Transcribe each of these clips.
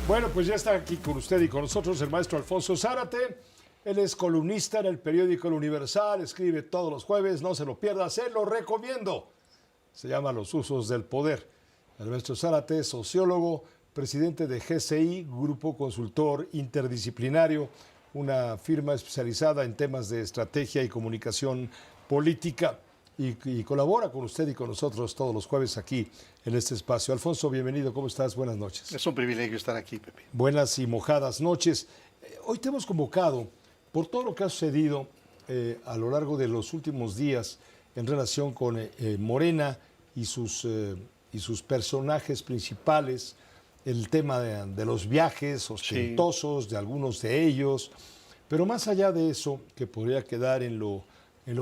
Bueno, pues ya está aquí con usted y con nosotros el maestro Alfonso Zárate. Él es columnista en el periódico El Universal, escribe todos los jueves, no se lo pierda, se lo recomiendo. Se llama Los usos del poder. El maestro Zárate es sociólogo, presidente de GCI, Grupo Consultor Interdisciplinario, una firma especializada en temas de estrategia y comunicación política. Y colabora con usted y con nosotros todos los jueves aquí en este espacio. Alfonso, bienvenido, ¿cómo estás? Buenas noches. Es un privilegio estar aquí, Pepe. Buenas y mojadas noches. Hoy te hemos convocado por todo lo que ha sucedido a lo largo de los últimos días en relación con Morena y sus personajes principales, el tema de los viajes ostentosos de algunos de ellos, pero más allá de eso, que podría quedar en lo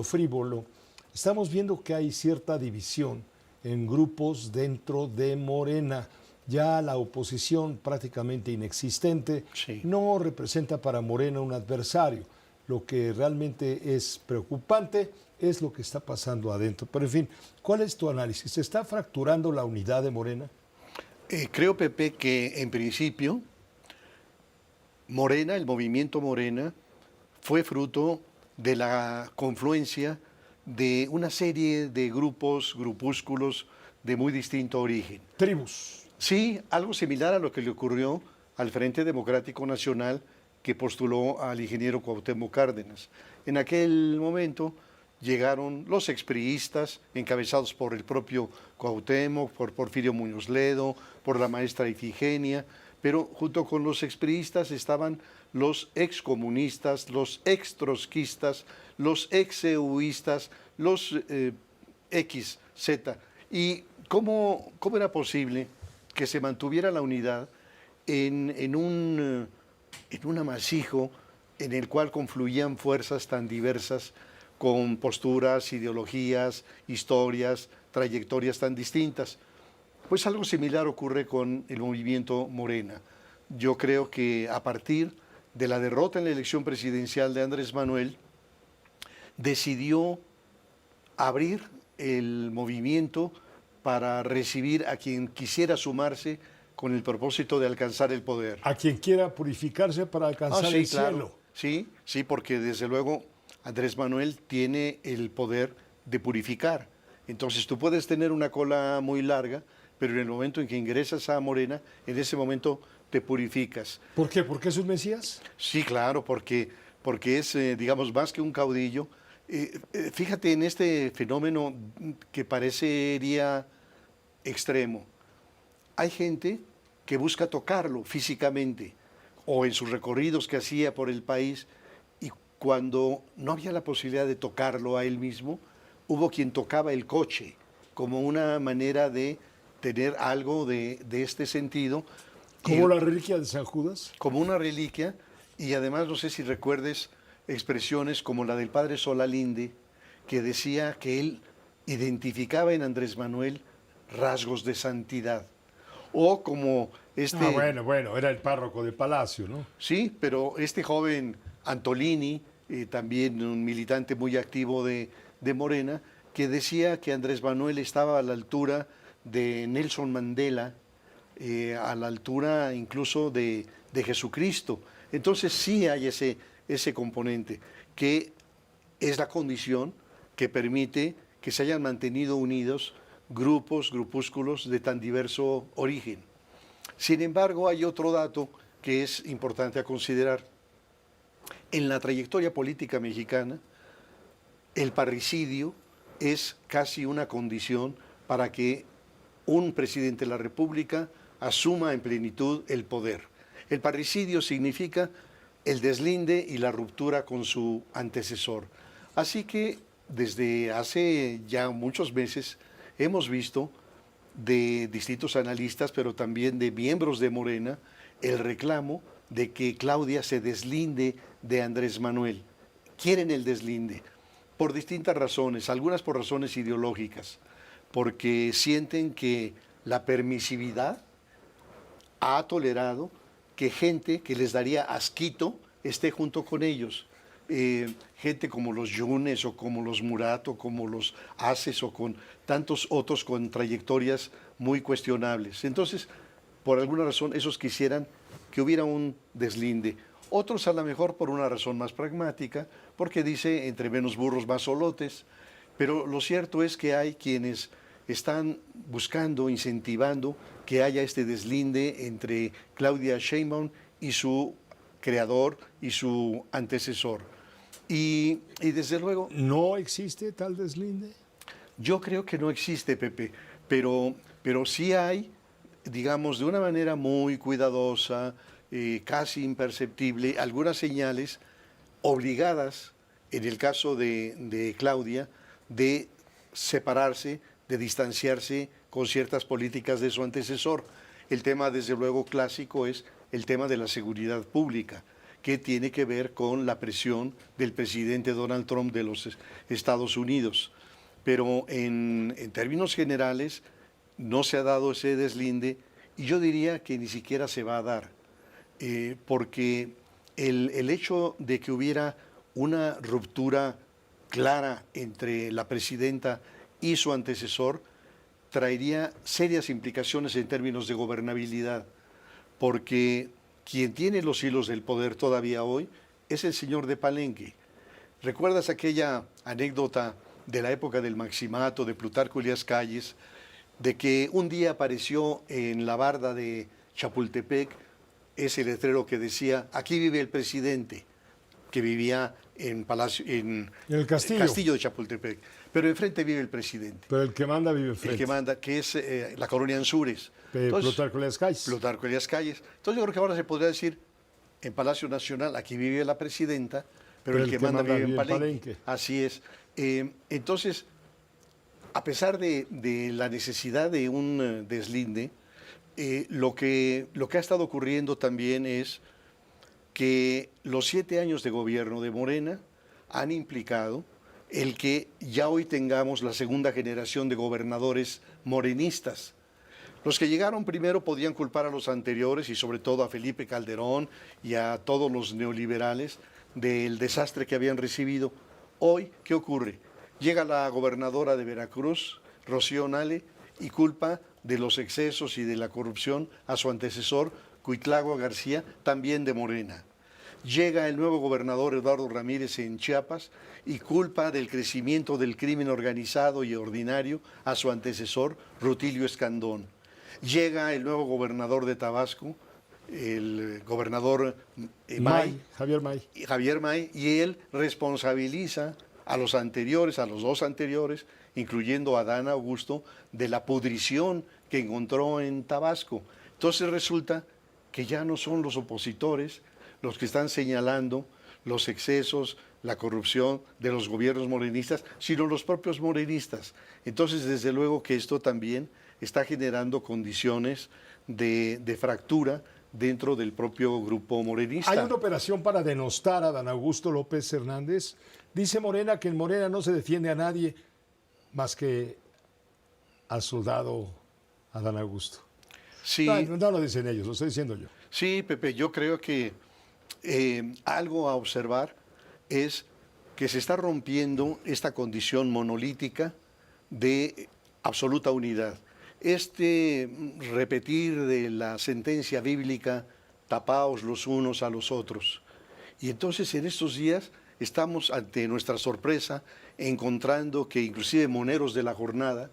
frívolo, estamos viendo que hay cierta división en grupos dentro de Morena. Ya la oposición prácticamente inexistente no representa para Morena un adversario. Lo que realmente es preocupante es lo que está pasando adentro. Pero en fin, ¿cuál es tu análisis? ¿Se está fracturando la unidad de Morena? Creo, Pepe, que en principio Morena, el movimiento Morena, fue fruto de la confluencia de una serie de grupúsculos de muy distinto origen. Tribus. Sí, algo similar a lo que le ocurrió al Frente Democrático Nacional que postuló al ingeniero Cuauhtémoc Cárdenas. En aquel momento llegaron los expriistas, encabezados por el propio Cuauhtémoc, por Porfirio Muñoz Ledo, por la maestra Ifigenia, pero junto con los expriistas estaban los excomunistas, los extrotskistas, los exeuistas, los XZ. ¿Y cómo era posible que se mantuviera la unidad en un amasijo en el cual confluían fuerzas tan diversas, con posturas, ideologías, historias, trayectorias tan distintas? Pues algo similar ocurre con el movimiento Morena. Yo creo que a partir de la derrota en la elección presidencial de Andrés Manuel, decidió abrir el movimiento para recibir a quien quisiera sumarse con el propósito de alcanzar el poder. A quien quiera purificarse para alcanzar el cielo. Sí, porque desde luego Andrés Manuel tiene el poder de purificar. Entonces tú puedes tener una cola muy larga, pero en el momento en que ingresas a Morena, en ese momento te purificas. ¿Por qué? ¿Porque es un Mesías? Sí, claro, porque es, digamos, más que un caudillo. Fíjate en este fenómeno que parecería extremo. Hay gente que busca tocarlo físicamente o en sus recorridos que hacía por el país, y cuando no había la posibilidad de tocarlo a él mismo, hubo quien tocaba el coche como una manera de tener algo de este sentido. ¿Como la reliquia de San Judas? Como una reliquia, y además no sé si recuerdes expresiones como la del padre Solalinde, que decía que él identificaba en Andrés Manuel rasgos de santidad. O como este... Bueno, era el párroco de Palacio, ¿no? Sí, pero este joven Antolini, también un militante muy activo de Morena, que decía que Andrés Manuel estaba a la altura de Nelson Mandela, a la altura incluso de Jesucristo. Entonces sí hay ese componente, que es la condición que permite que se hayan mantenido unidos grupúsculos de tan diverso origen. Sin embargo, hay otro dato que es importante a considerar. En la trayectoria política mexicana, el parricidio es casi una condición para que un presidente de la República asuma en plenitud el poder. El parricidio significa el deslinde y la ruptura con su antecesor. Así que desde hace ya muchos meses hemos visto de distintos analistas, pero también de miembros de Morena, el reclamo de que Claudia se deslinde de Andrés Manuel. Quieren el deslinde por distintas razones, algunas por razones ideológicas, porque sienten que la permisividad ha tolerado que gente que les daría asquito esté junto con ellos. Gente como los Yunes o como los Murat o como los Aces o con tantos otros con trayectorias muy cuestionables. Entonces, por alguna razón, esos quisieran que hubiera un deslinde. Otros a lo mejor por una razón más pragmática, porque dice entre menos burros más solotes, pero lo cierto es que hay quienes están buscando, incentivando que haya este deslinde entre Claudia Sheinbaum y su creador y su antecesor. Y desde luego... ¿No existe tal deslinde? Yo creo que no existe, Pepe, pero sí hay, digamos, de una manera muy cuidadosa, casi imperceptible, algunas señales obligadas, en el caso de Claudia, de separarse, de distanciarse con ciertas políticas de su antecesor. El tema, desde luego, clásico es el tema de la seguridad pública, que tiene que ver con la presión del presidente Donald Trump de los Estados Unidos. Pero en términos generales no se ha dado ese deslinde y yo diría que ni siquiera se va a dar, porque el hecho de que hubiera una ruptura clara entre la presidenta y su antecesor traería serias implicaciones en términos de gobernabilidad, porque quien tiene los hilos del poder todavía hoy es el señor de Palenque. ¿Recuerdas aquella anécdota de la época del Maximato, de Plutarco Elías Calles, de que un día apareció en la barda de Chapultepec ese letrero que decía, aquí vive el presidente, que vivía en el castillo de Chapultepec, pero enfrente vive el presidente. Pero el que manda vive enfrente. El que manda, que es la colonia Anzures. Plutarco Elías Calles. Plutarco Elías Calles. Entonces yo creo que ahora se podría decir, en Palacio Nacional, aquí vive la presidenta, pero el que manda vive en Palenque. Así es. Entonces, a pesar de la necesidad de un deslinde, lo que ha estado ocurriendo también es que los 7 años de gobierno de Morena han implicado el que ya hoy tengamos la segunda generación de gobernadores morenistas. Los que llegaron primero podían culpar a los anteriores y sobre todo a Felipe Calderón y a todos los neoliberales del desastre que habían recibido. Hoy, ¿qué ocurre? Llega la gobernadora de Veracruz, Rocío Nale, y culpa de los excesos y de la corrupción a su antecesor, Cuitlagua García, también de Morena. Llega el nuevo gobernador Eduardo Ramírez en Chiapas y culpa del crecimiento del crimen organizado y ordinario a su antecesor, Rutilio Escandón. Llega el nuevo gobernador de Tabasco, el gobernador Javier May, y él responsabiliza a los anteriores, a los dos anteriores, incluyendo a Adán Augusto, de la pudrición que encontró en Tabasco. Entonces resulta que ya no son los opositores los que están señalando los excesos, la corrupción de los gobiernos morenistas, sino los propios morenistas. Entonces, desde luego que esto también está generando condiciones de fractura dentro del propio grupo morenista. Hay una operación para denostar a Dan Augusto López Hernández. Dice Morena que en Morena no se defiende a nadie más que al soldado Adán Augusto. Sí. No lo dicen ellos, lo estoy diciendo yo. Sí, Pepe, yo creo que algo a observar es que se está rompiendo esta condición monolítica de absoluta unidad. Este repetir de la sentencia bíblica, tapaos los unos a los otros. Y entonces en estos días estamos ante nuestra sorpresa encontrando que inclusive moneros de la jornada,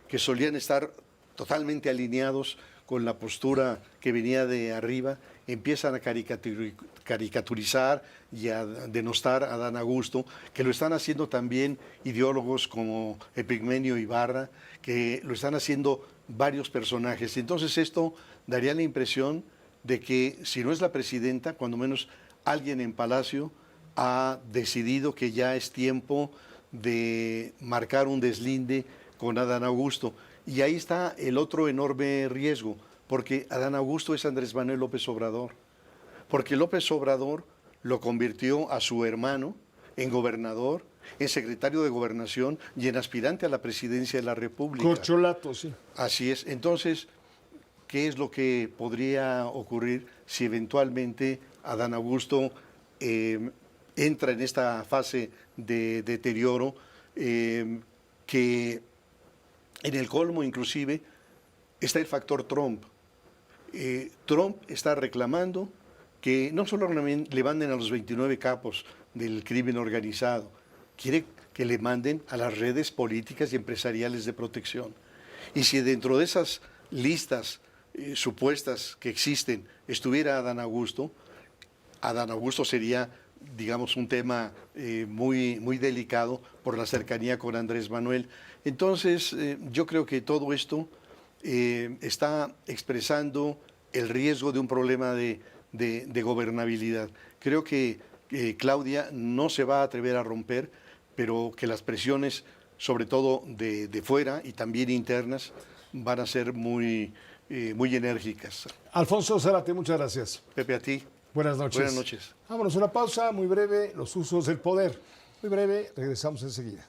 que solían estar totalmente alineados con la postura que venía de arriba, empiezan a caricaturizar y a denostar a Dan Augusto, que lo están haciendo también ideólogos como Epigmenio Ibarra, que lo están haciendo varios personajes. Entonces esto daría la impresión de que si no es la presidenta, cuando menos alguien en Palacio ha decidido que ya es tiempo de marcar un deslinde con Adán Augusto. Y ahí está el otro enorme riesgo, porque Adán Augusto es Andrés Manuel López Obrador, porque López Obrador lo convirtió a su hermano en gobernador, en secretario de Gobernación y en aspirante a la presidencia de la República. Corcholato, sí. Así es. Entonces, ¿qué es lo que podría ocurrir si eventualmente Adán Augusto entra en esta fase de deterioro que en el colmo inclusive está el factor Trump? Trump está reclamando que no solo le manden a los 29 capos del crimen organizado, quiere que le manden a las redes políticas y empresariales de protección. Y si dentro de esas listas supuestas que existen estuviera Adán Augusto sería, digamos, un tema muy delicado por la cercanía con Andrés Manuel. Entonces, yo creo que todo esto está expresando el riesgo de un problema de gobernabilidad. Creo que Claudia no se va a atrever a romper, pero que las presiones, sobre todo de fuera y también internas, van a ser muy enérgicas. Alfonso Zárate, muchas gracias. Pepe, a ti. Buenas noches. Buenas noches. Vámonos a una pausa muy breve, los usos del poder. Muy breve, regresamos enseguida.